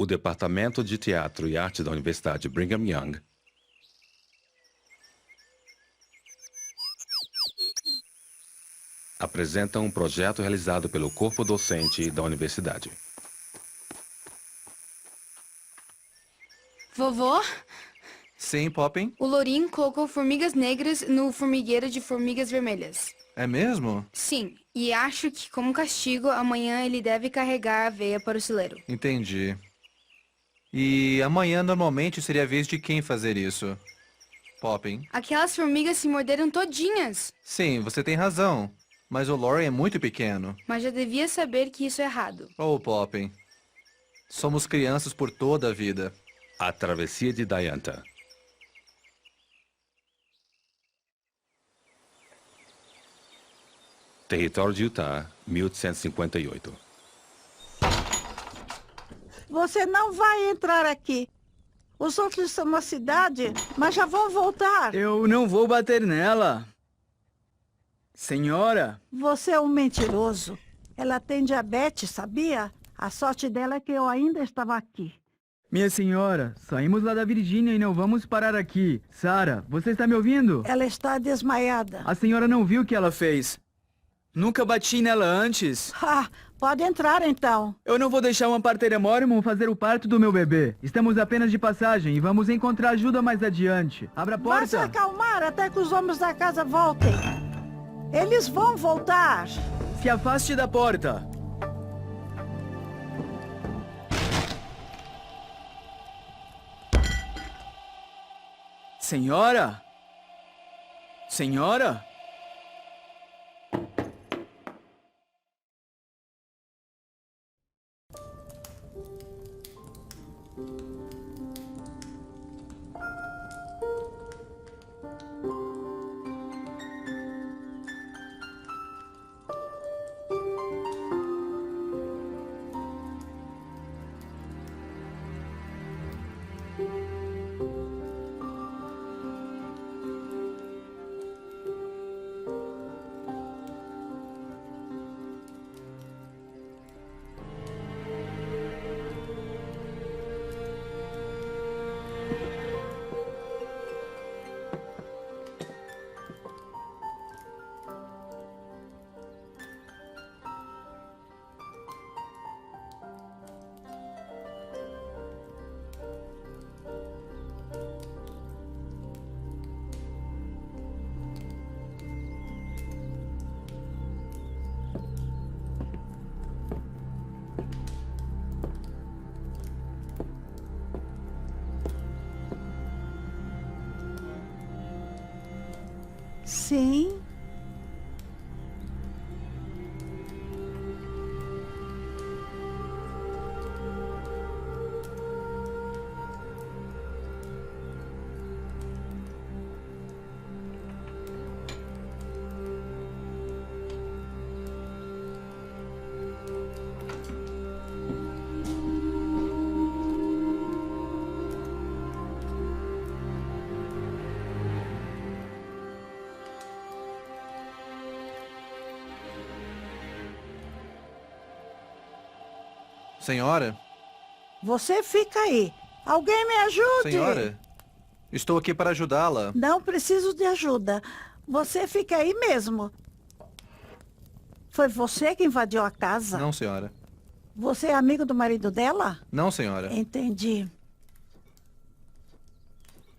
O Departamento de Teatro e Arte da Universidade Brigham Young apresenta um projeto realizado pelo corpo docente da universidade. Vovô, Sim, Poppin? o Lourinho colocou formigas negras no formigueiro de formigas vermelhas. É mesmo? Sim, e acho que como castigo, amanhã ele deve carregar a aveia para o celeiro. Entendi. E amanhã normalmente seria a vez de quem fazer isso? Poppin? Aquelas formigas se morderam todinhas, Sim, você tem razão. Mas o Lauren é muito pequeno. mas já devia saber que isso é errado. Oh, Poppin. Somos crianças por toda a vida. A Travessia de Dianta. Território de Utah, 1858. Você não vai entrar aqui. Os outros estão na cidade, mas já vão voltar. Eu não vou bater nela. Senhora, Você é um mentiroso. Ela tem diabetes, sabia? A sorte dela é que eu ainda estava aqui. minha senhora, saímos lá da Virgínia e não vamos parar aqui. Sara, você está me ouvindo? Ela está desmaiada. A senhora não viu o que ela fez. Nunca bati nela antes. Ah, pode entrar então. Eu não vou deixar uma parteira mormon fazer o parto do meu bebê. Estamos apenas de passagem e vamos encontrar ajuda mais adiante. Abra a Vai se porta. acalmar até que os homens da casa voltem. Eles vão voltar. Se afaste da porta. Senhora? Senhora? Sim. Senhora? Você fica aí. Alguém me ajude. Senhora? Estou aqui para ajudá-la. Não preciso de ajuda. Você fica aí mesmo. Foi você que invadiu a casa? Não, senhora. Você é amigo do marido dela? Não, senhora. Entendi.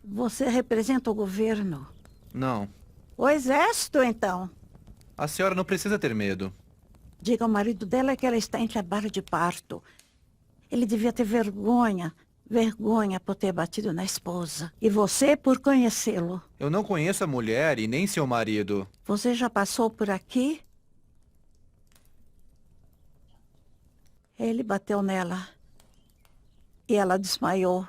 Você representa o governo? Não. O exército, então? A senhora não precisa ter medo. Diga ao marido dela que ela está em trabalho de parto. Ele devia ter vergonha. Vergonha por ter batido na esposa. E você por conhecê-lo. Eu não conheço a mulher e nem seu marido. Você já passou por aqui? Ele bateu nela. E ela desmaiou.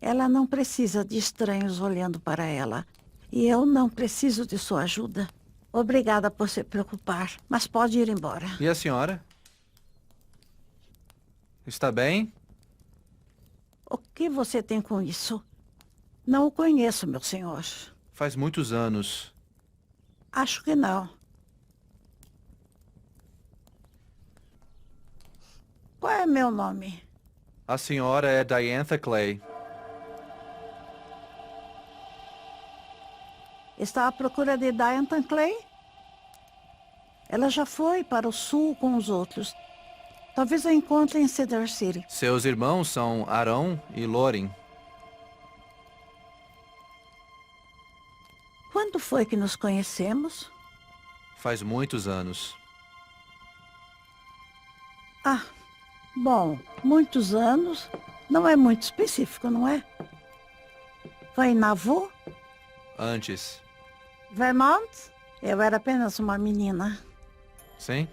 Ela não precisa de estranhos olhando para ela. E eu não preciso de sua ajuda. Obrigada por se preocupar, mas pode ir embora. E a senhora? Está bem? O que você tem com isso? Não o conheço, meu senhor. Faz muitos anos. Acho que não. 。Qual é meu nome? A senhora é Diantha Clay. Está à procura de Diantha Clay? Ela já foi para o sul com os outros. Talvez a encontre em Cedar City. Seus irmãos são Aaron e Loren. Quando foi que nos conhecemos? Faz muitos anos. Ah, bom, muitos anos. Não é muito específico, não é? Foi em Nauvoo? Antes. Vermont? Eu era apenas uma menina. Sim?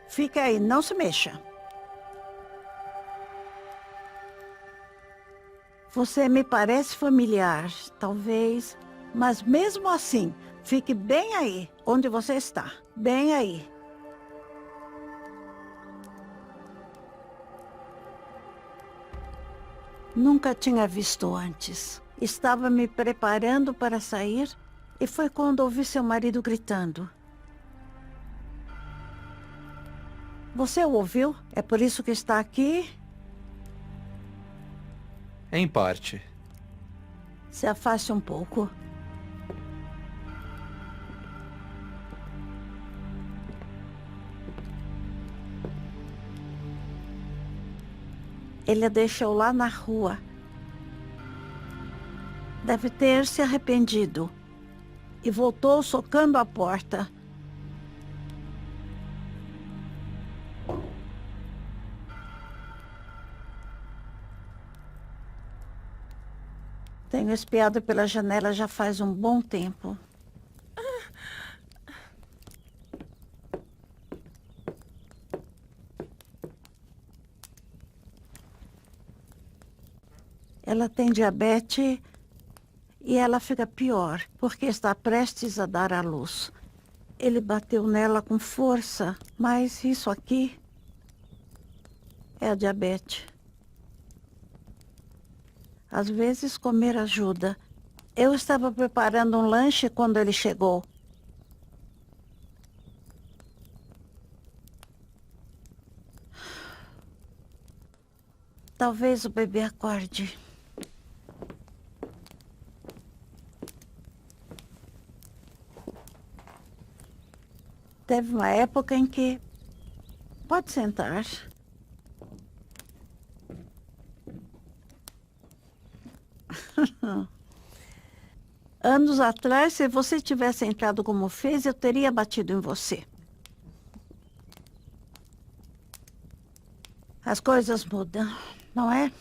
Fica aí, não se mexa. Você me parece familiar, talvez, mas mesmo assim, fique bem aí, onde você está. Bem aí. Nunca tinha visto antes. Estava me preparando para sair e foi quando ouvi seu marido gritando. Você o ouviu? É por isso que está aqui? Em parte. Se afaste um pouco. Ele a deixou lá na rua. Deve ter se arrependido. E voltou socando a porta. Tenho espiado pela janela já faz um bom tempo. Ela tem diabetes e ela fica pior, porque está prestes a dar à luz. Ele bateu nela com força, mas isso aqui é a diabetes. Às vezes comer ajuda. Eu estava preparando um lanche quando ele chegou. Talvez o bebê acorde. Teve uma época em que... Pode sentar. Anos atrás, se você tivesse entrado como fez, eu teria batido em você. As coisas mudam, não é?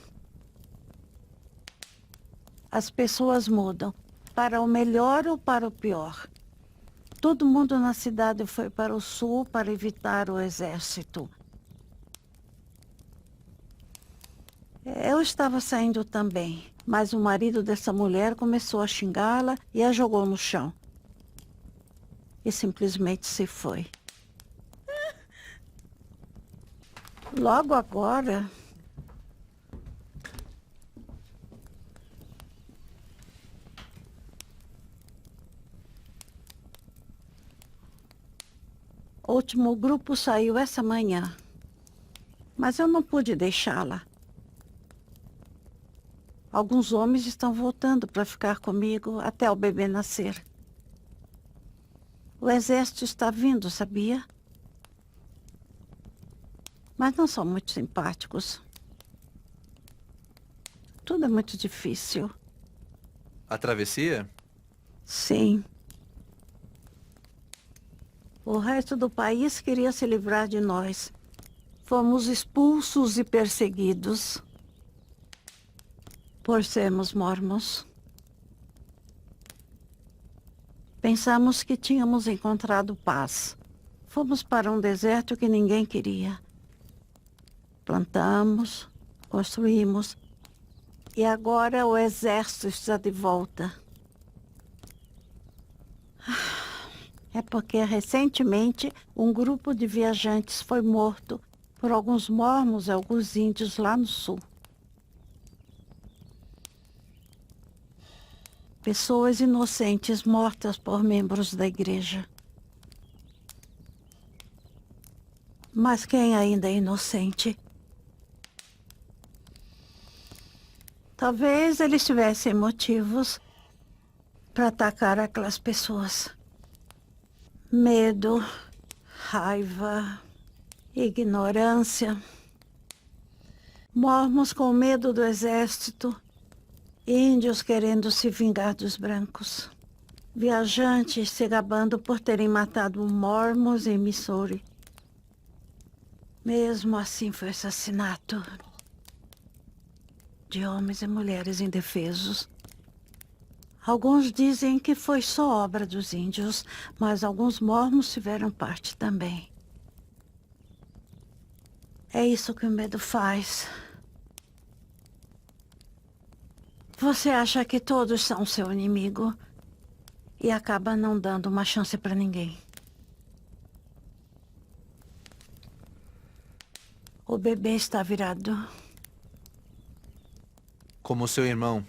As pessoas mudam, para o melhor ou para o pior. Todo mundo na cidade foi para o sul para evitar o exército. Eu estava saindo também, mas o marido dessa mulher começou a xingá-la e a jogou no chão. E simplesmente se foi. Logo agora... O último grupo saiu essa manhã, mas eu não pude deixá-la. Alguns homens estão voltando para ficar comigo até o bebê nascer. O exército está vindo, sabia? Mas não são muito simpáticos. Tudo é muito difícil. A travessia? Sim. O resto do país queria se livrar de nós. Fomos expulsos e perseguidos por sermos mormons. Pensamos que tínhamos encontrado paz. Fomos para um deserto que ninguém queria. Plantamos, construímos, e agora o exército está de volta. É porque recentemente um grupo de viajantes foi morto por alguns mormons e alguns índios lá no sul. Pessoas inocentes mortas por membros da igreja. Mas quem ainda é inocente Talvez eles tivessem motivos para atacar aquelas pessoas. Medo, raiva, ignorância. Mormons com medo do exército. Índios querendo se vingar dos brancos. Viajantes se gabando por terem matado mormons em Missouri. Mesmo assim foi assassinato de homens e mulheres indefesos. Alguns dizem que foi só obra dos índios, mas alguns mormons tiveram parte também. É isso que o medo faz. Você acha que todos são seu inimigo e acaba não dando uma chance para ninguém. O bebê está virado. Como seu irmão.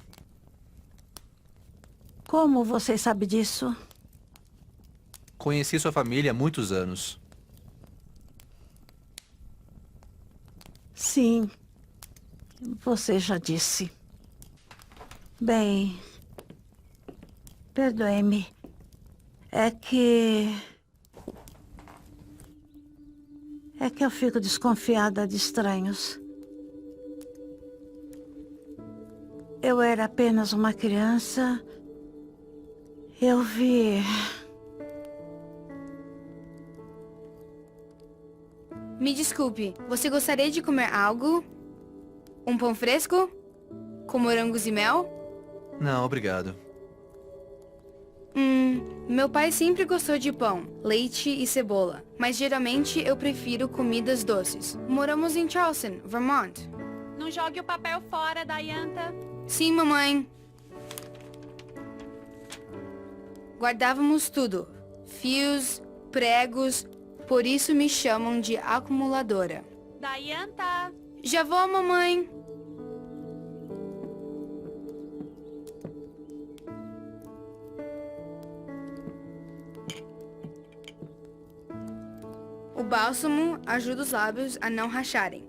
Como você sabe disso? Conheci sua família há muitos anos. Sim, você já disse. Bem, perdoe-me. É que eu fico desconfiada de estranhos. Eu era apenas uma criança. Eu vi... Me desculpe, você gostaria de comer algo? Um pão fresco? Com morangos e mel? Não, obrigado. Meu pai sempre gostou de pão, leite e cebola, mas geralmente eu prefiro comidas doces. Moramos em Charleston, Vermont. Não jogue o papel fora, Dayanta. Sim, mamãe. Guardávamos tudo. Fios, pregos, por isso me chamam de acumuladora. Dayanta. Já vou, mamãe. O bálsamo ajuda os lábios a não racharem.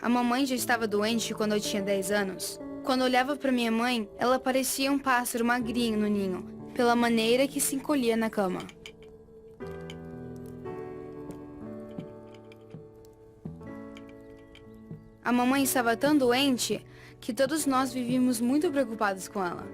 A mamãe já estava doente quando eu tinha 10 anos. Quando olhava para minha mãe, ela parecia um pássaro magrinho no ninho, pela maneira que se encolhia na cama. A mamãe estava tão doente que todos nós vivíamos muito preocupados com ela.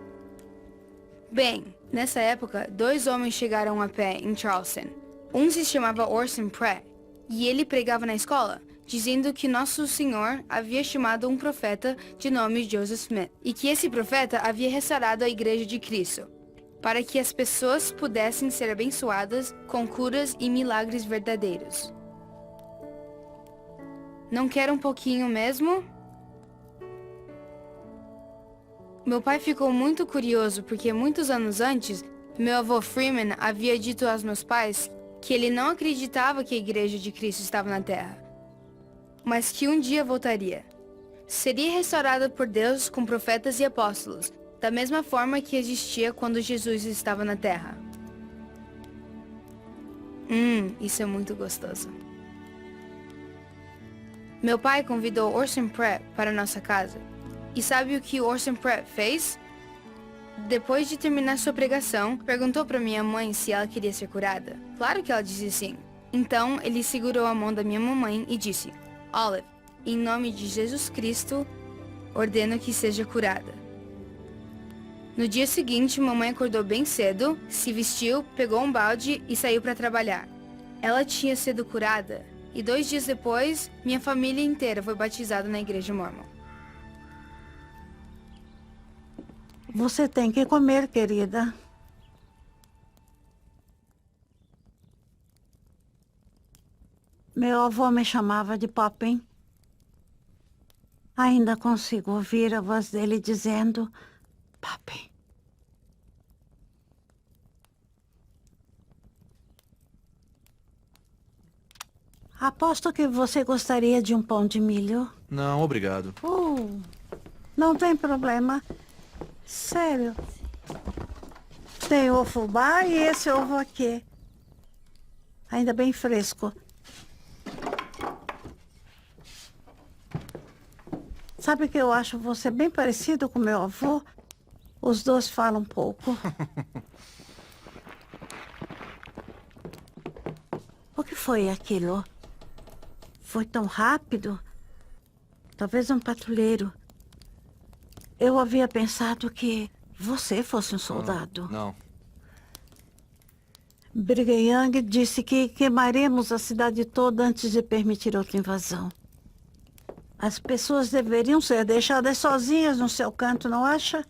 Bem, nessa época, 2 homens chegaram a pé em Charleston. Um se chamava Orson Pratt, e ele pregava na escola, dizendo que Nosso Senhor havia chamado um profeta de nome Joseph Smith, e que esse profeta havia restaurado a Igreja de Cristo, para que as pessoas pudessem ser abençoadas com curas e milagres verdadeiros. Não quer um pouquinho mesmo? Meu pai ficou muito curioso porque muitos anos antes, meu avô Freeman havia dito aos meus pais que ele não acreditava que a Igreja de Cristo estava na Terra, mas que um dia voltaria. Seria restaurada por Deus com profetas e apóstolos, da mesma forma que existia quando Jesus estava na Terra. Isso é muito gostoso. Meu pai convidou Orson Pratt para nossa casa. E sabe o que Orson Pratt fez? Depois de terminar sua pregação, perguntou para minha mãe se ela queria ser curada. Claro que ela disse sim. Então, ele segurou a mão da minha mamãe e disse: Olive, em nome de Jesus Cristo, ordeno que seja curada. No dia seguinte, mamãe acordou bem cedo, se vestiu, pegou um balde e saiu para trabalhar. Ela tinha sido curada e 2 dias depois, minha família inteira foi batizada na igreja mormon. Você tem que comer, querida. Meu avô me chamava de Poppin. Ainda consigo ouvir a voz dele dizendo, Poppin. Aposto que você gostaria de um pão de milho. Não, obrigado. Não tem problema. Sério. Tem o fubá e esse ovo aqui. Ainda bem fresco. Sabe que eu acho você bem parecido com meu avô? Os dois falam pouco. O que foi aquilo? Foi tão rápido? Talvez um patrulheiro. Eu havia pensado que você fosse um soldado. Não. Brigham Young disse que queimaremos a cidade toda antes de permitir outra invasão. As pessoas deveriam ser deixadas sozinhas no seu canto, não acha?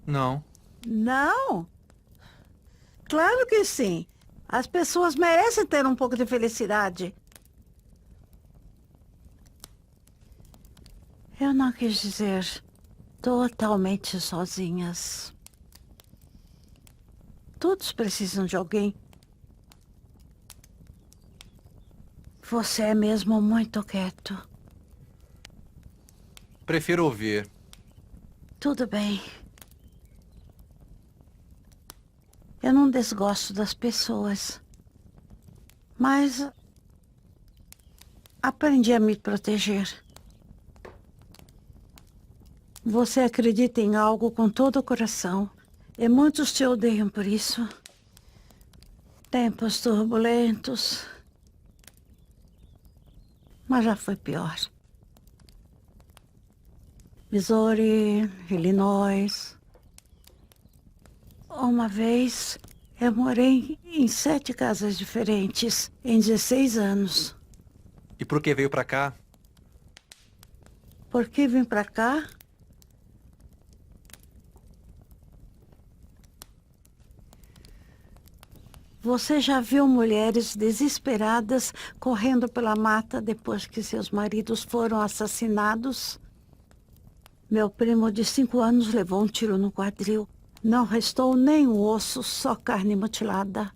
Não. Não? Claro que sim. As pessoas merecem ter um pouco de felicidade. Eu não quis dizer totalmente sozinhas. Todos precisam de alguém. Você é mesmo muito quieto. Prefiro ouvir. Tudo bem. Eu não desgosto das pessoas. Mas aprendi a me proteger. Você acredita em algo com todo o coração. E muitos te odeiam por isso. Tempos turbulentos. Mas já foi pior. Missouri, Illinois. Uma vez eu morei em 7 casas diferentes em 16 anos. E por que veio pra cá? Por que vim pra cá? Você já viu mulheres desesperadas correndo pela mata depois que seus maridos foram assassinados? Meu primo de 5 anos levou um tiro no quadril. Não restou nem um osso, só carne mutilada.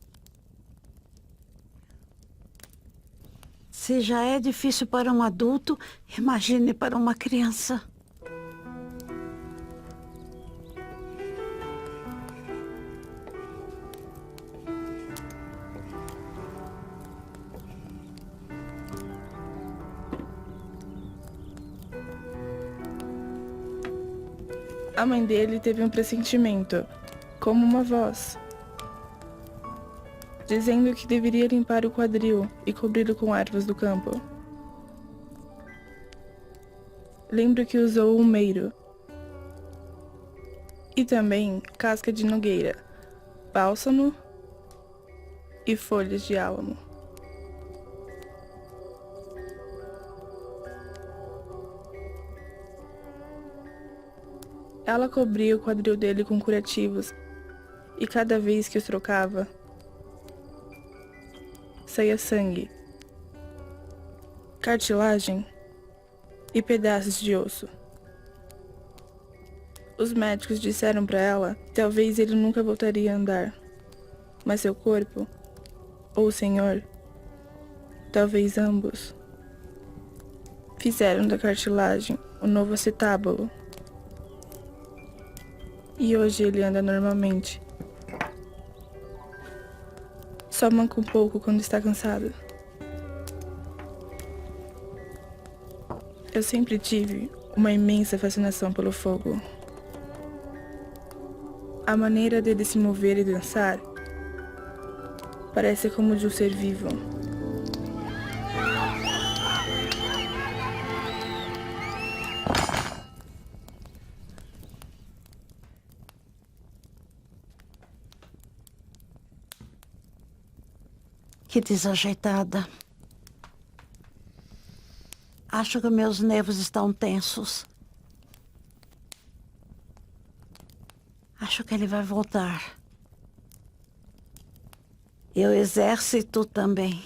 Se já é difícil para um adulto, imagine para uma criança. A mãe dele teve um pressentimento, como uma voz, dizendo que deveria limpar o quadril e cobri-lo com ervas do campo. Lembro que usou umeiro e também casca de nogueira, bálsamo e folhas de álamo. Ela cobria o quadril dele com curativos, e cada vez que os trocava, saía sangue, cartilagem e pedaços de osso. Os médicos disseram para ela que talvez ele nunca voltaria a andar, mas seu corpo, ou o Senhor, talvez ambos, fizeram da cartilagem o novo acetábulo. E hoje ele anda normalmente. Só manca um pouco quando está cansado. Eu sempre tive uma imensa fascinação pelo fogo. A maneira dele se mover e dançar parece como de um ser vivo. Que desajeitada. Acho que meus nervos estão tensos. Acho que ele vai voltar. E o exército também.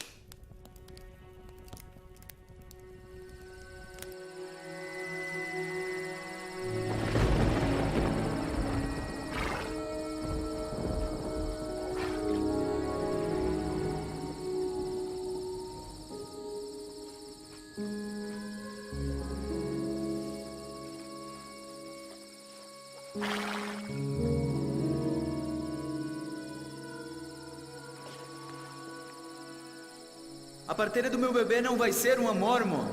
A parteira do meu bebê não vai ser uma mormon.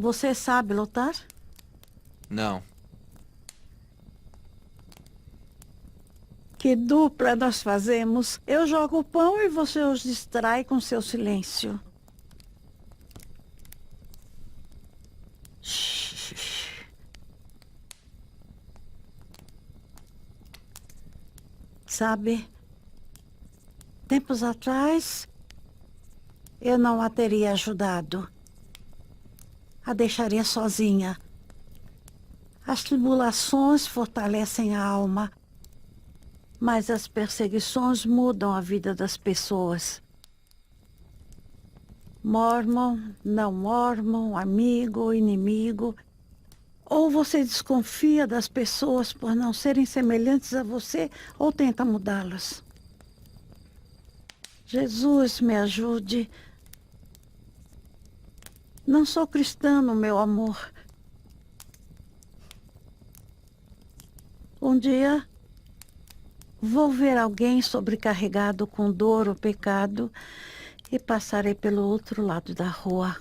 Você sabe lutar? Não. Que dupla nós fazemos? Eu jogo o pão e você os distrai com seu silêncio. Shhh. Sabe, tempos atrás, eu não a teria ajudado. A deixaria sozinha. As tribulações fortalecem a alma. Mas as perseguições mudam a vida das pessoas. Mormon, não mormon, amigo, inimigo. Ou você desconfia das pessoas por não serem semelhantes a você, ou tenta mudá-las. Jesus me ajude. Não sou cristã, meu amor. Um dia vou ver alguém sobrecarregado com dor ou pecado e passarei pelo outro lado da rua,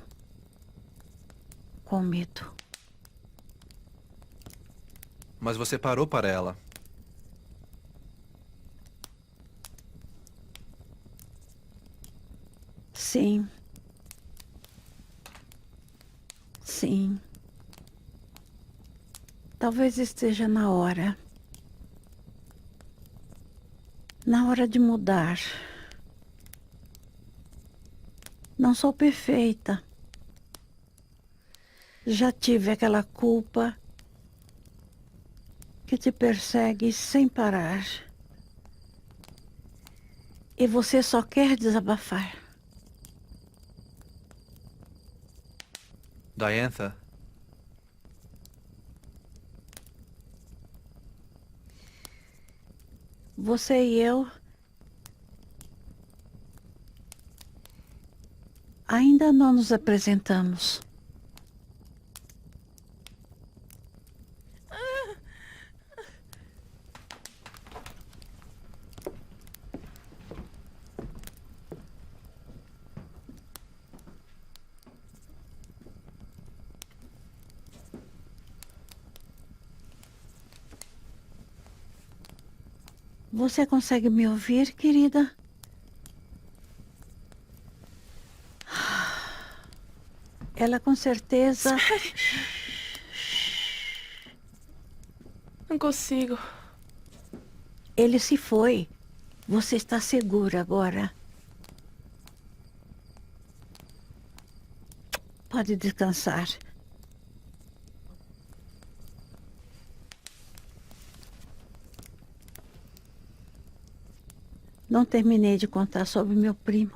com medo. Mas você parou para ela. Sim. Sim. Talvez esteja na hora. Na hora de mudar. Não sou perfeita. Já tive aquela culpa que te persegue sem parar. E você só quer desabafar. Diantha, Você e eu ainda não nos apresentamos. Você consegue me ouvir, querida? Ela com certeza... Não consigo. Ele se foi. Você está segura agora. Pode descansar. Não terminei de contar sobre meu primo.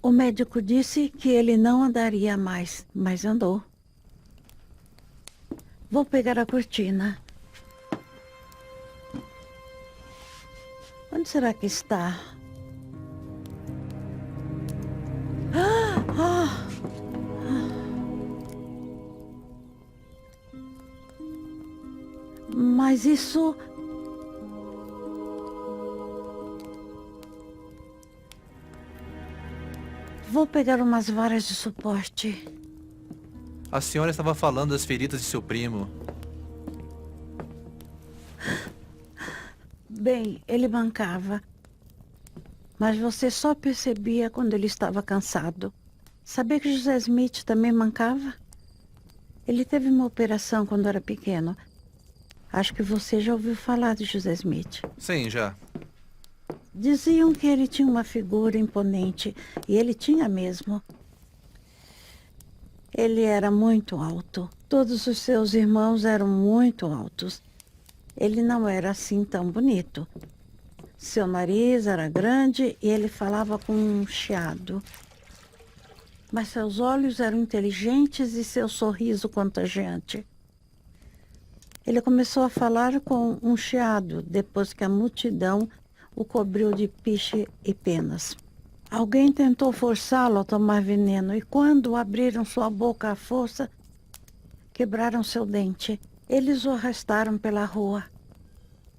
O médico disse que ele não andaria mais, mas andou. Vou pegar a cortina. Onde será que está? Mas isso... Vou pegar umas varas de suporte. a senhora estava falando das feridas de seu primo. Bem, ele mancava. Mas você só percebia quando ele estava cansado. Sabia que José Smith também mancava? Ele teve uma operação quando era pequeno. Acho que você já ouviu falar de José Smith. Sim, já. Diziam que ele tinha uma figura imponente, e ele tinha mesmo. Ele era muito alto. Todos os seus irmãos eram muito altos. Ele não era assim tão bonito. Seu nariz era grande e ele falava com um chiado. Mas seus olhos eram inteligentes e seu sorriso contagiante. Ele começou a falar com um chiado depois que a multidão o cobriu de piche e penas. Alguém tentou forçá-lo a tomar veneno e quando abriram sua boca à força, quebraram seu dente. Eles o arrastaram pela rua.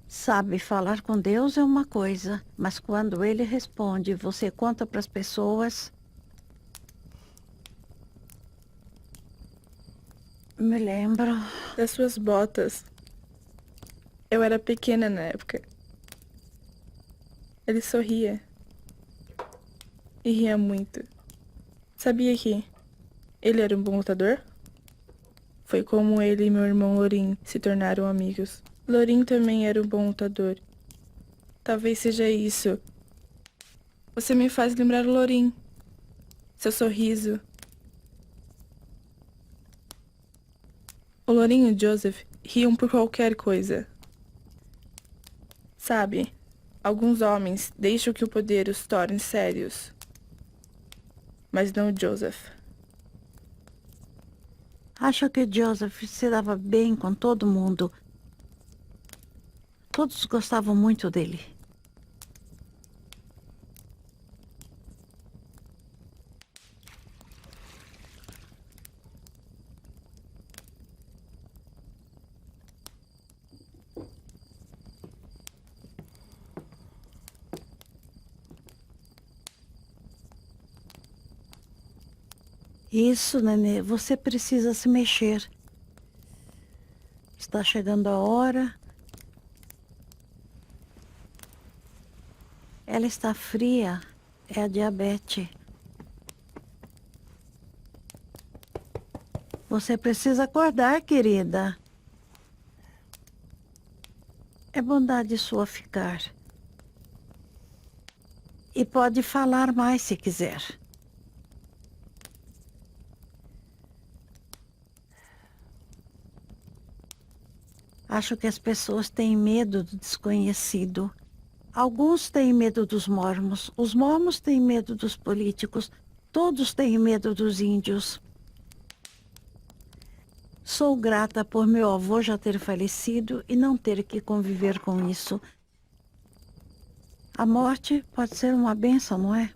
Sabe, falar com Deus é uma coisa, mas quando ele responde e você conta para as pessoas, Me lembro. Das suas botas. Eu era pequena na época. Ele sorria. E ria muito. Sabia que ele era um bom lutador? Foi como ele e meu irmão Lorin se tornaram amigos. Lorin também era um bom lutador. Talvez seja isso. Você me faz lembrar o Lorin. Seu sorriso. O Lorin e o Joseph riam por qualquer coisa. Sabe, alguns homens deixam que o poder os torne sérios. Mas não o Joseph. Acho que Joseph se dava bem com todo mundo. Todos gostavam muito dele. Isso, nenê, você precisa se mexer. Está chegando a hora. Ela está fria. É a diabetes. Você precisa acordar, querida. É bondade sua ficar. E pode falar mais se quiser. Acho que as pessoas têm medo do desconhecido. Alguns têm medo dos mormons. Os mormons têm medo dos políticos. Todos têm medo dos índios. Sou grata por meu avô já ter falecido e não ter que conviver com isso. A morte pode ser uma bênção, não é?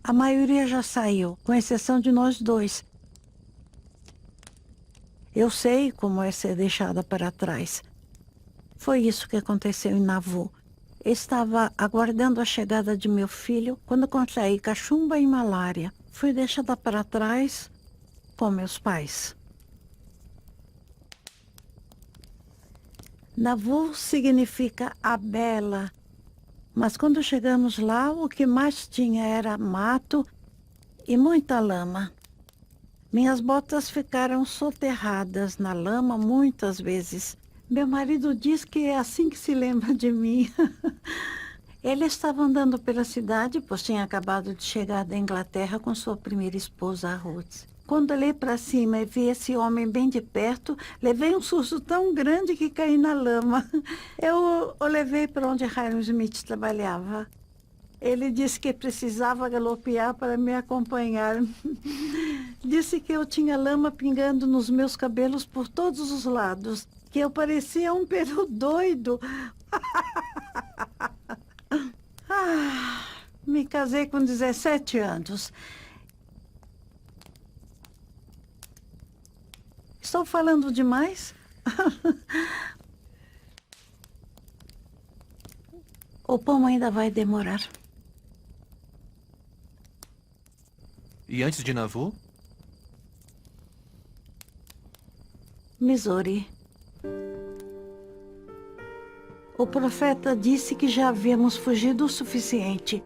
A maioria já saiu, com exceção de nós dois. Eu sei como é ser deixada para trás. Foi isso que aconteceu em Nauvoo. Estava aguardando a chegada de meu filho quando contraí cachumba e malária. Fui deixada para trás com meus pais. Nauvoo significa a bela. Mas quando chegamos lá, o que mais tinha era mato e muita lama. Minhas botas ficaram soterradas na lama muitas vezes. Meu marido diz que é assim que se lembra de mim. Ele estava andando pela cidade, pois tinha acabado de chegar da Inglaterra com sua primeira esposa, a Ruth. Quando olhei para cima e vi esse homem bem de perto, levei um susto tão grande que caí na lama. Eu o levei para onde Hiram Smith trabalhava. Ele disse que precisava galopear para me acompanhar. Disse que eu tinha lama pingando nos meus cabelos por todos os lados, que eu parecia um peru doido. Me casei com 17 anos. Estou falando demais? O pão ainda vai demorar. E antes de Nauvoo? Missouri. O profeta disse que já havíamos fugido o suficiente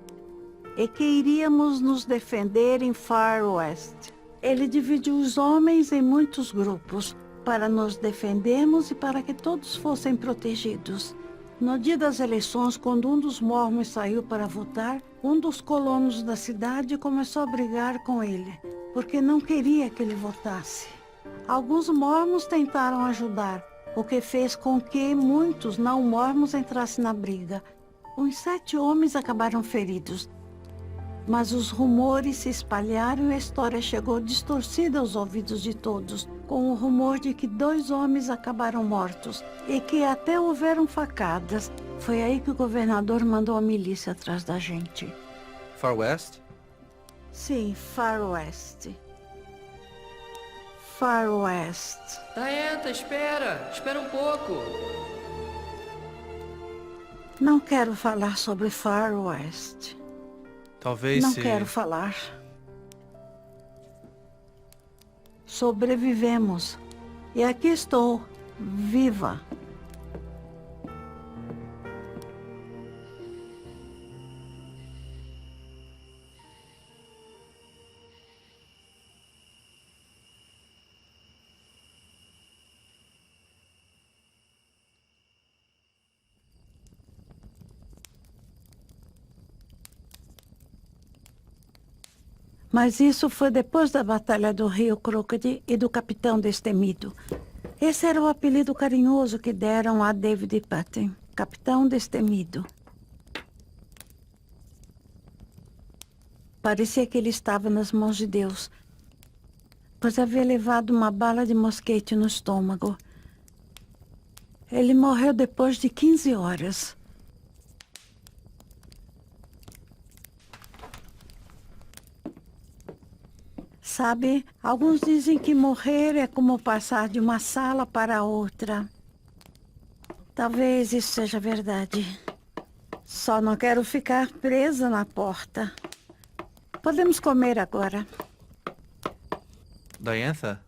e que iríamos nos defender em Far West. Ele dividiu os homens em muitos grupos para nos defendermos e para que todos fossem protegidos. No dia das eleições, quando um dos mormons saiu para votar, um dos colonos da cidade começou a brigar com ele, porque não queria que ele votasse. Alguns mormons tentaram ajudar, o que fez com que muitos não mormons entrassem na briga. Uns 7 homens acabaram feridos. Mas os rumores se espalharam e a história chegou distorcida aos ouvidos de todos, com o rumor de que 2 homens acabaram mortos e que até houveram facadas. Foi aí que o governador mandou a milícia atrás da gente. Far West? Sim, Far West. Far West. Diantha, espera! Espera um pouco! Não quero falar sobre Far West. Talvez Não se... quero falar. Sobrevivemos. E aqui estou, viva. Mas isso foi depois da Batalha do Rio Crocodile e do Capitão Destemido. Esse era o apelido carinhoso que deram a David Patton, Capitão Destemido. Parecia que ele estava nas mãos de Deus, pois havia levado uma bala de mosquete no estômago. Ele morreu depois de 15 horas. Sabe, alguns dizem que morrer é como passar de uma sala para outra. Talvez isso seja verdade. Só não quero ficar presa na porta. Podemos comer agora. Diantha?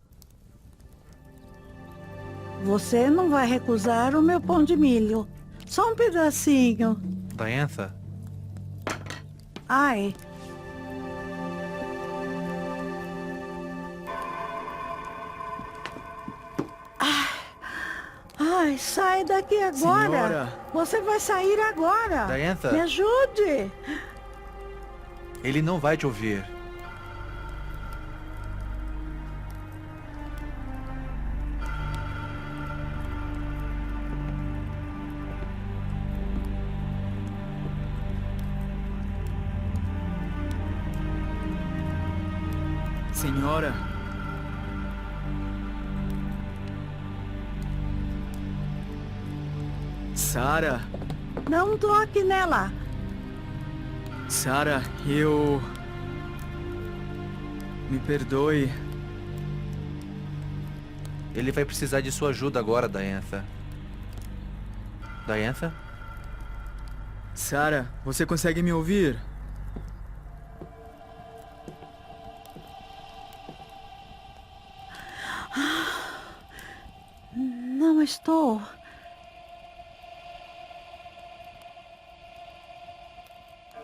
Você não vai recusar o meu pão de milho. Só um pedacinho. Diantha? Ai. Ai, sai daqui agora. Senhora. Você vai sair agora. Diantha? Me ajude. Ele não vai te ouvir. Senhora. Sarah. Não toque nela. Sarah, eu... Me perdoe. Ele vai precisar de sua ajuda agora, Diantha. Diantha? Sarah, você consegue me ouvir? Não estou.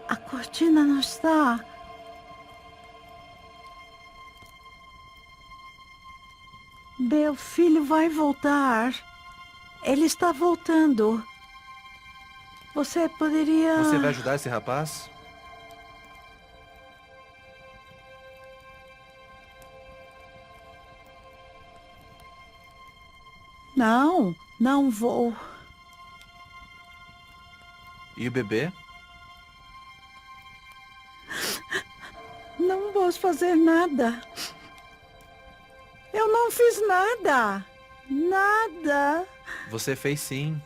A cortina não está. Meu filho vai voltar. Ele está voltando. Você poderia... Você vai ajudar esse rapaz? Não, não vou. E o bebê? Não posso fazer nada. Eu não fiz nada. Nada. Você fez sim.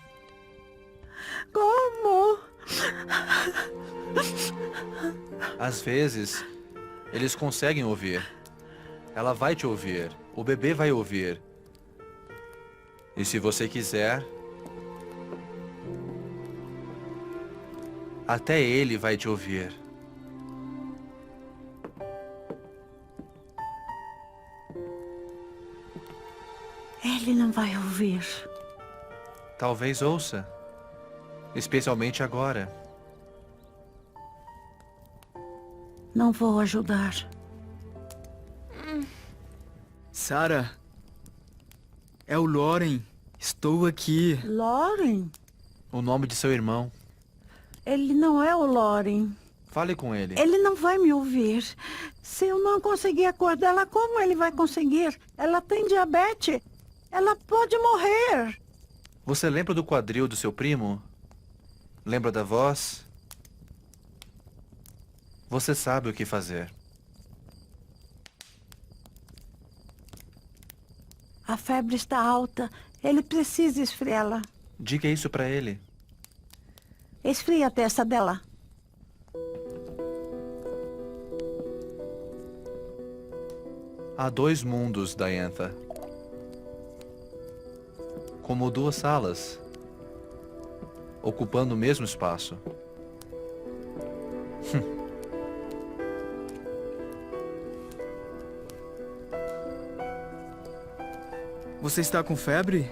Como? Às vezes, eles conseguem ouvir. Ela vai te ouvir. O bebê vai ouvir. E se você quiser, até ele vai te ouvir. Ele não vai ouvir. Talvez ouça. Especialmente agora. Não vou ajudar. Sarah. É o Loren. Estou aqui. Loren? O nome de seu irmão. Ele não é o Loren. Fale com ele. Ele não vai me ouvir. Se eu não conseguir acordá-la, como ele vai conseguir? Ela tem diabetes. Ela pode morrer. Você lembra do quadril do seu primo? Lembra da voz? Você sabe o que fazer. A febre está alta. Ele precisa esfriá-la. Diga isso pra ele. Esfria a testa dela. Há dois mundos, Diantha. Como duas salas. ocupando o mesmo espaço. Você está com febre?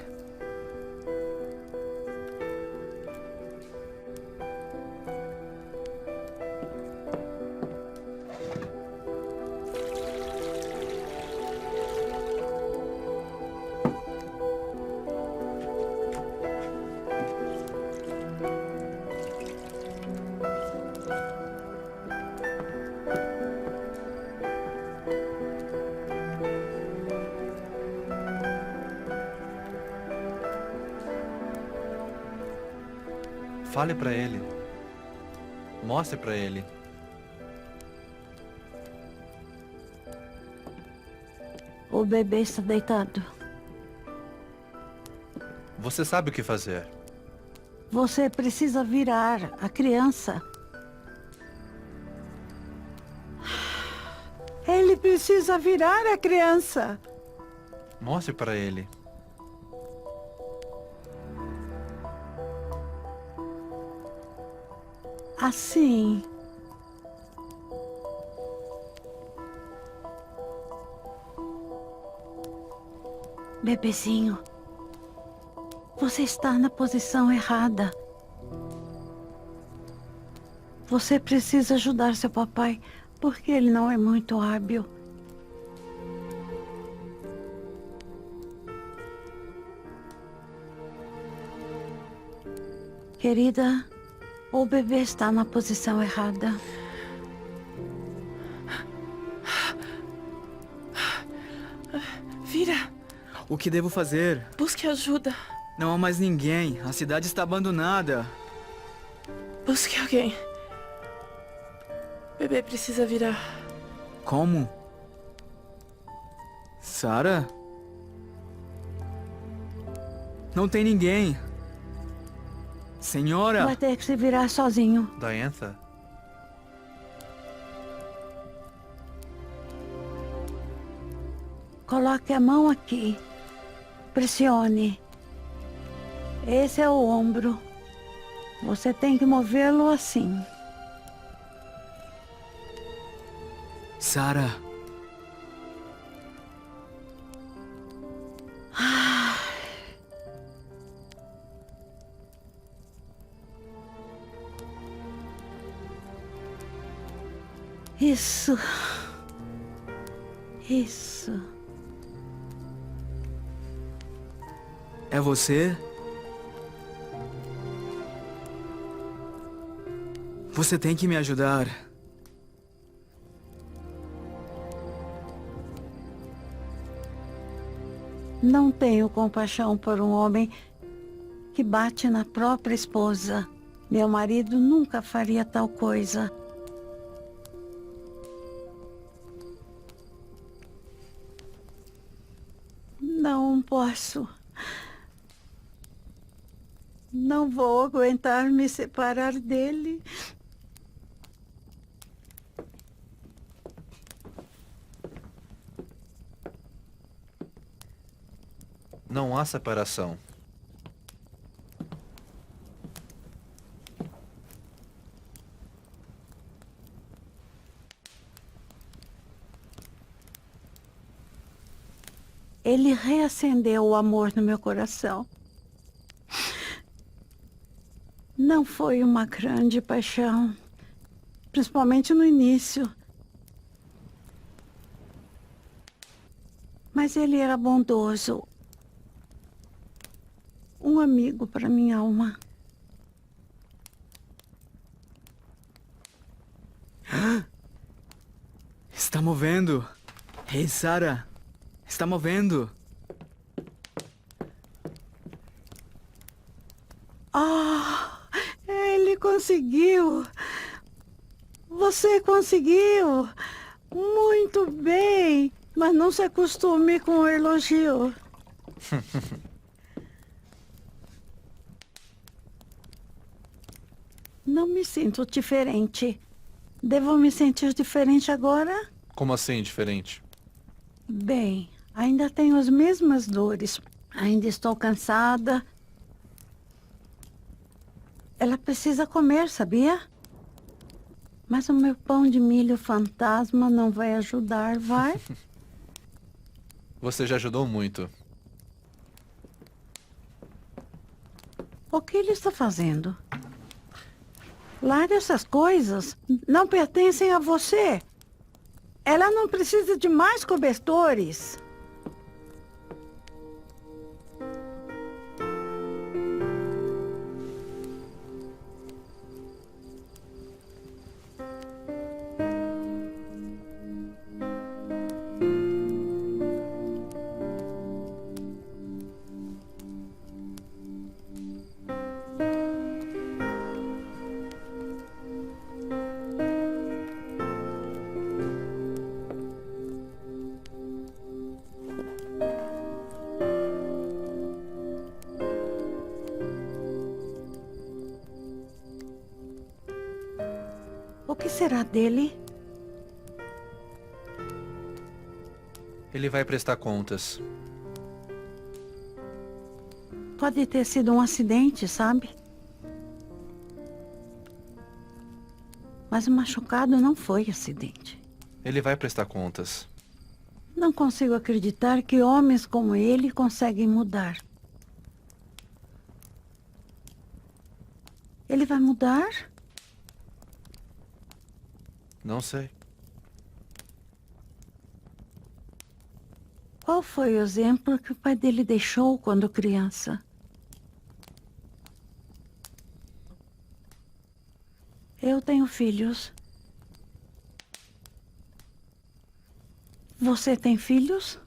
Fale para ele. Mostre para ele. O bebê está deitado. Você sabe o que fazer. Você precisa virar a criança. Ele precisa virar a criança. Mostre para ele. Assim. Bebezinho, você está na posição errada. Você precisa ajudar seu papai, porque ele não é muito hábil. Querida, o bebê está na posição errada. Vira! O que devo fazer? Busque ajuda. Não há mais ninguém. A cidade está abandonada. Busque alguém. O bebê precisa virar. Como? Sarah? Não tem ninguém. Senhora! Vai ter que se virar sozinho. Diantha? Coloque a mão aqui. Pressione. Esse é o ombro. Você tem que movê-lo assim. Sarah! Isso. Isso. É você? Você tem que me ajudar. Não tenho compaixão por um homem que bate na própria esposa. Meu marido nunca faria tal coisa. Não posso. Não vou aguentar me separar dele. Não há separação. Ele reacendeu o amor no meu coração. Não foi uma grande paixão, principalmente no início. Mas ele era bondoso. Um amigo para minha alma. Está movendo. Ei, Sarah. Está movendo. Ah, ele conseguiu. Você conseguiu. Muito bem. Mas não se acostume com o elogio. Não me sinto diferente. Devo me sentir diferente agora? Como assim, diferente? Bem, ainda tenho as mesmas dores. Ainda estou cansada. Ela precisa comer, sabia? Mas o meu pão de milho fantasma não vai ajudar, vai? Você já ajudou muito. O que ele está fazendo? Larga essas coisas. Não pertencem a você. Ela não precisa de mais cobertores. O que será dele? Ele vai prestar contas. Pode ter sido um acidente, sabe? Mas o machucado não foi acidente. Ele vai prestar contas. Não consigo acreditar que homens como ele conseguem mudar. Ele vai mudar? Não sei. Qual foi o exemplo que o pai dele deixou quando criança? Eu tenho filhos. Você tem filhos?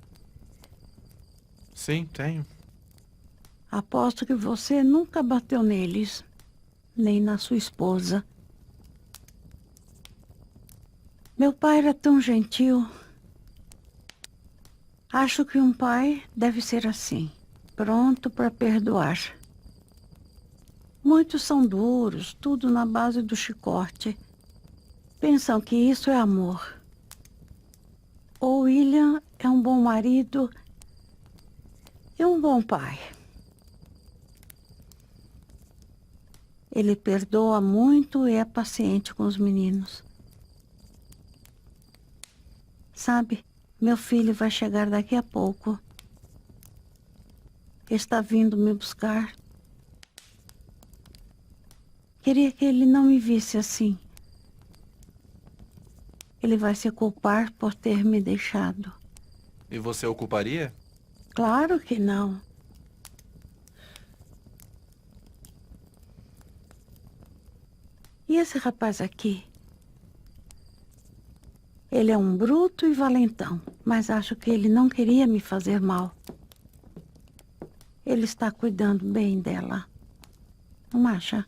Sim, tenho. Aposto que você nunca bateu neles, nem na sua esposa. Meu pai era tão gentil. Acho que um pai deve ser assim, pronto para perdoar. Muitos são duros, tudo na base do chicote. Pensam que isso é amor. O William é um bom marido e um bom pai. Ele perdoa muito e é paciente com os meninos. Sabe, meu filho vai chegar daqui a pouco. Está vindo me buscar. Queria que ele não me visse assim. Ele vai se culpar por ter me deixado. E você o culparia? Claro que não. E esse rapaz aqui? Ele é um bruto e valentão, mas acho que ele não queria me fazer mal. Ele está cuidando bem dela. Não acha?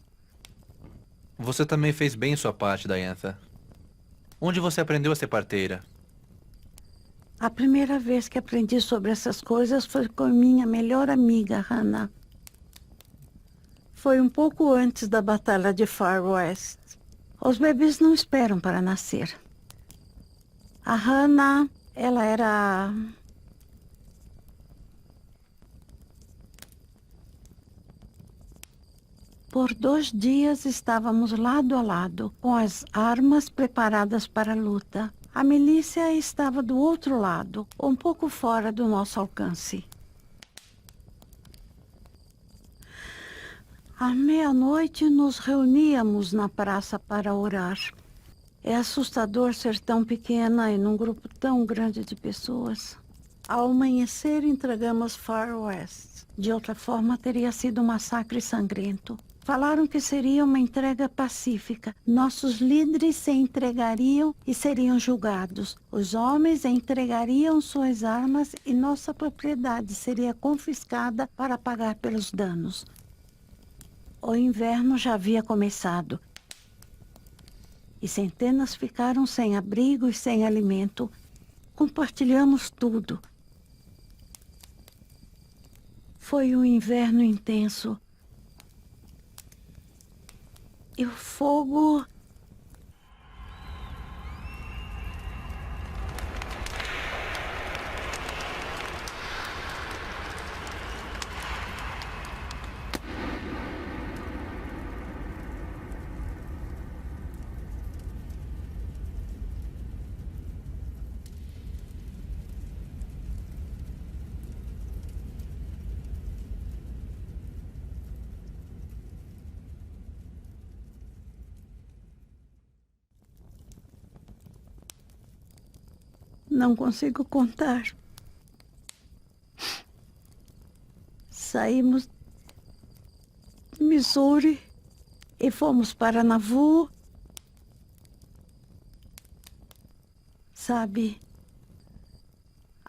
Você também fez bem sua parte, Diantha. Onde você aprendeu a ser parteira? A primeira vez que aprendi sobre essas coisas foi com minha melhor amiga, Hannah. Foi um pouco antes da Batalha de Far West. Os bebês não esperam para nascer. A Hannah, ela era... Por 2 dias estávamos lado a lado, com as armas preparadas para a luta. A milícia estava do outro lado, um pouco fora do nosso alcance. À meia-noite nos reuníamos na praça para orar. É assustador ser tão pequena e num grupo tão grande de pessoas. Ao amanhecer entregamos Far West. De outra forma teria sido um massacre sangrento. Falaram que seria uma entrega pacífica. Nossos líderes se entregariam e seriam julgados. Os homens entregariam suas armas e nossa propriedade seria confiscada para pagar pelos danos. O inverno já havia começado. E centenas ficaram sem abrigo e sem alimento. Compartilhamos tudo. Foi um inverno intenso. E o fogo... Não consigo contar. Saímos de Missouri e fomos para Nauvoo. Sabe,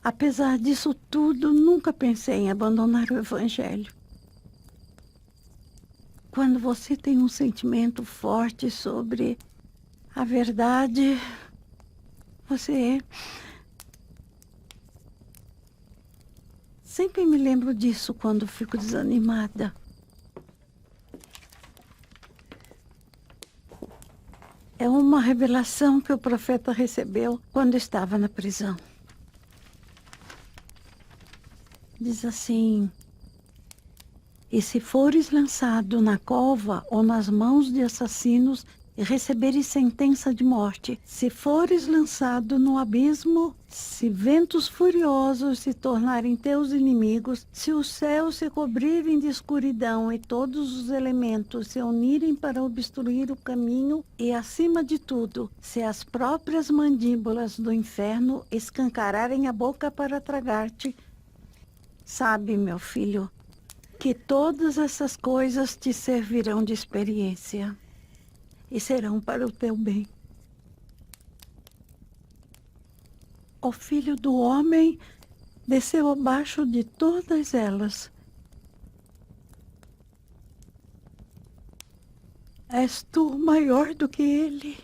apesar disso tudo, nunca pensei em abandonar o Evangelho. Quando você tem um sentimento forte sobre a verdade, você... Sempre me lembro disso quando fico desanimada. É uma revelação que o profeta recebeu quando estava na prisão. Diz assim: e se fores lançado na cova ou nas mãos de assassinos e receberes sentença de morte, se fores lançado no abismo, se ventos furiosos se tornarem teus inimigos, se os céus se cobrirem de escuridão e todos os elementos se unirem para obstruir o caminho, e acima de tudo, se as próprias mandíbulas do inferno escancararem a boca para tragar-te, sabe, meu filho, que todas essas coisas te servirão de experiência e serão para o teu bem. O Filho do Homem desceu abaixo de todas elas. És tu maior do que ele?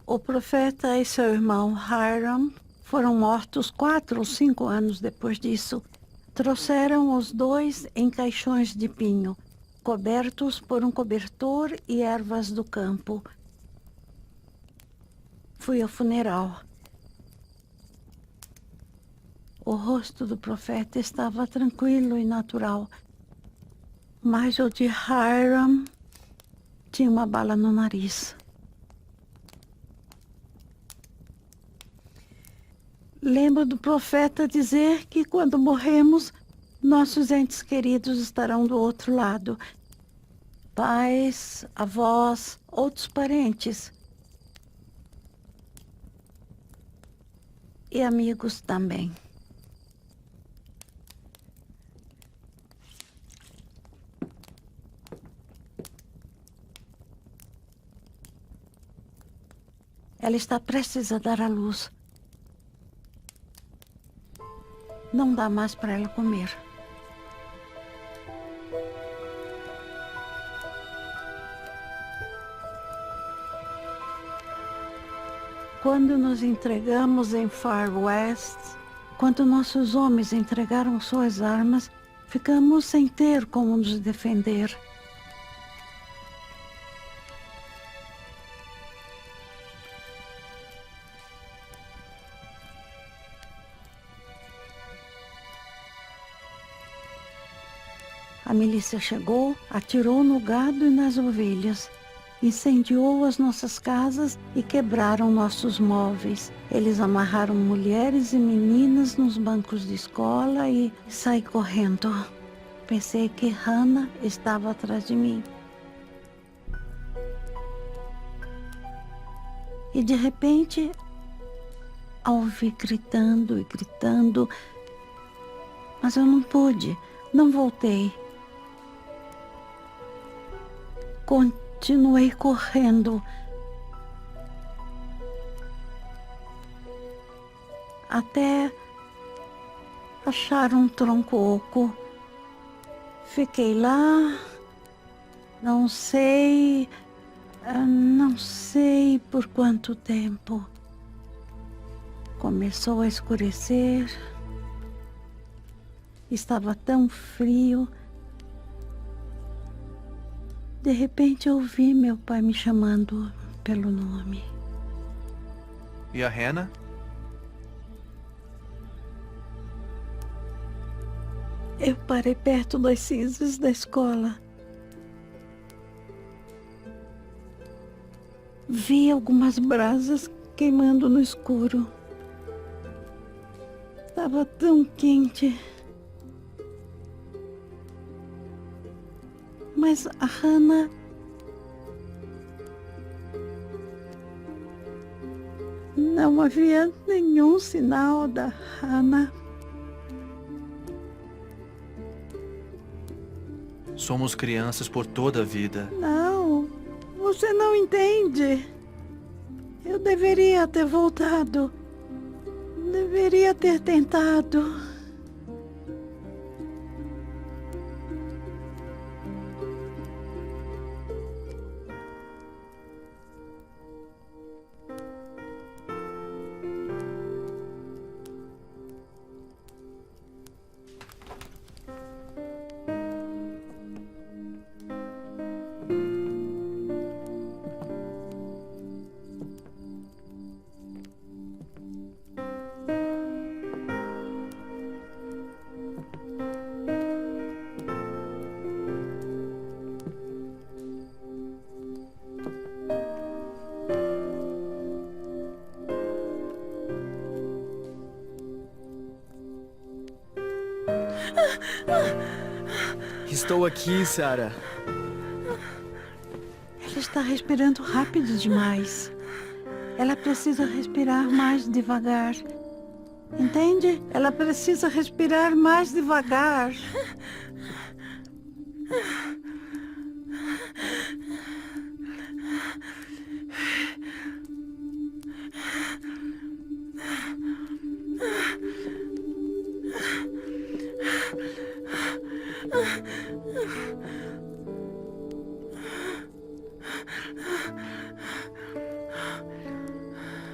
O profeta e seu irmão Hiram foram mortos 4 ou 5 anos depois disso. Trouxeram os dois em caixões de pinho, cobertos por um cobertor e ervas do campo. Fui ao funeral. O rosto do profeta estava tranquilo e natural, mas o de Hiram tinha uma bala no nariz. Lembro do profeta dizer que quando morremos, nossos entes queridos estarão do outro lado. Pais, avós, outros parentes. E amigos também. Ela está prestes a dar à luz. Não dá mais para ela comer. Quando nos entregamos em Far West, quando nossos homens entregaram suas armas, ficamos sem ter como nos defender. A milícia chegou, atirou no gado e nas ovelhas, incendiou as nossas casas e quebraram nossos móveis. Eles amarraram mulheres e meninas nos bancos de escola e saí correndo. Pensei que Hannah estava atrás de mim. E de repente, a ouvi gritando e gritando, mas eu não pude, não voltei. Continuei correndo até achar um tronco oco. Fiquei lá, não sei por quanto tempo. Começou a escurecer, estava tão frio. De repente eu ouvi meu pai me chamando pelo nome. E a Hannah? Eu parei perto das cinzas da escola. Vi algumas brasas queimando no escuro. Estava tão quente. Mas a Hannah... Não havia nenhum sinal da Hannah. Somos crianças por toda a vida. Não, você não entende. Eu deveria ter voltado. Deveria ter tentado. Estou aqui, Sarah. Ela está respirando rápido demais. Ela precisa respirar mais devagar. Entende? Ela precisa respirar mais devagar.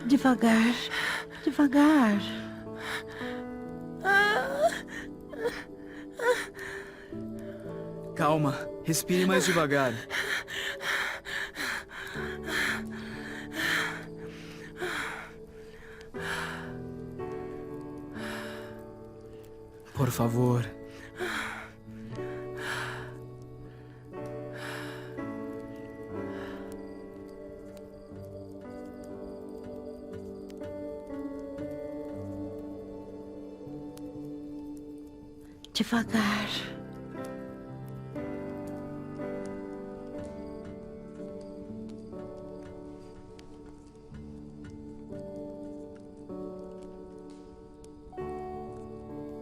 Devagar, devagar. Calma, respire mais devagar. Por favor. Devagar.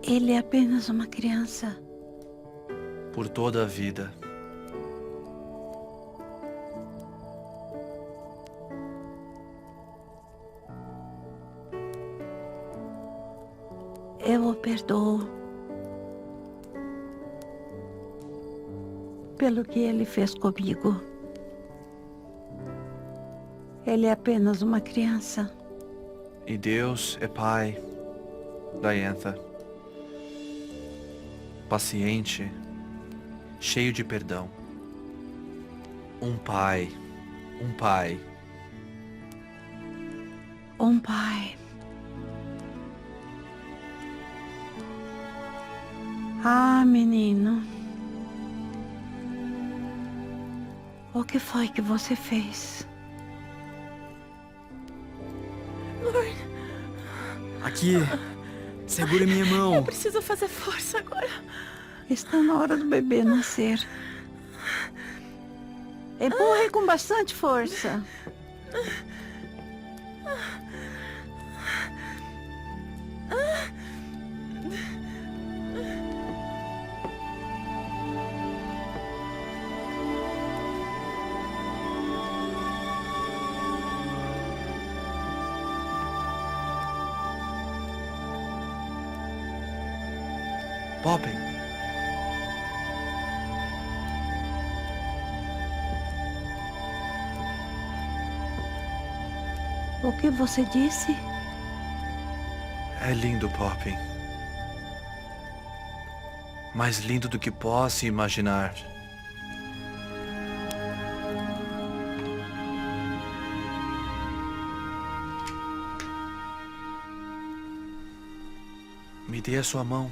Ele é apenas uma criança. Por toda a vida. Eu o perdoo pelo que ele fez comigo. Ele é apenas uma criança. E Deus é Pai, Diantha. Paciente, cheio de perdão. Um pai, um pai. Um pai. Ah, menino. O que foi que você fez? Aqui. Segura minha mão. Eu preciso fazer força agora. Está na hora do bebê nascer. Empurre com bastante força. Poppy. O que você disse? É lindo, Poppy. Mais lindo do que possa imaginar. Me dê a sua mão.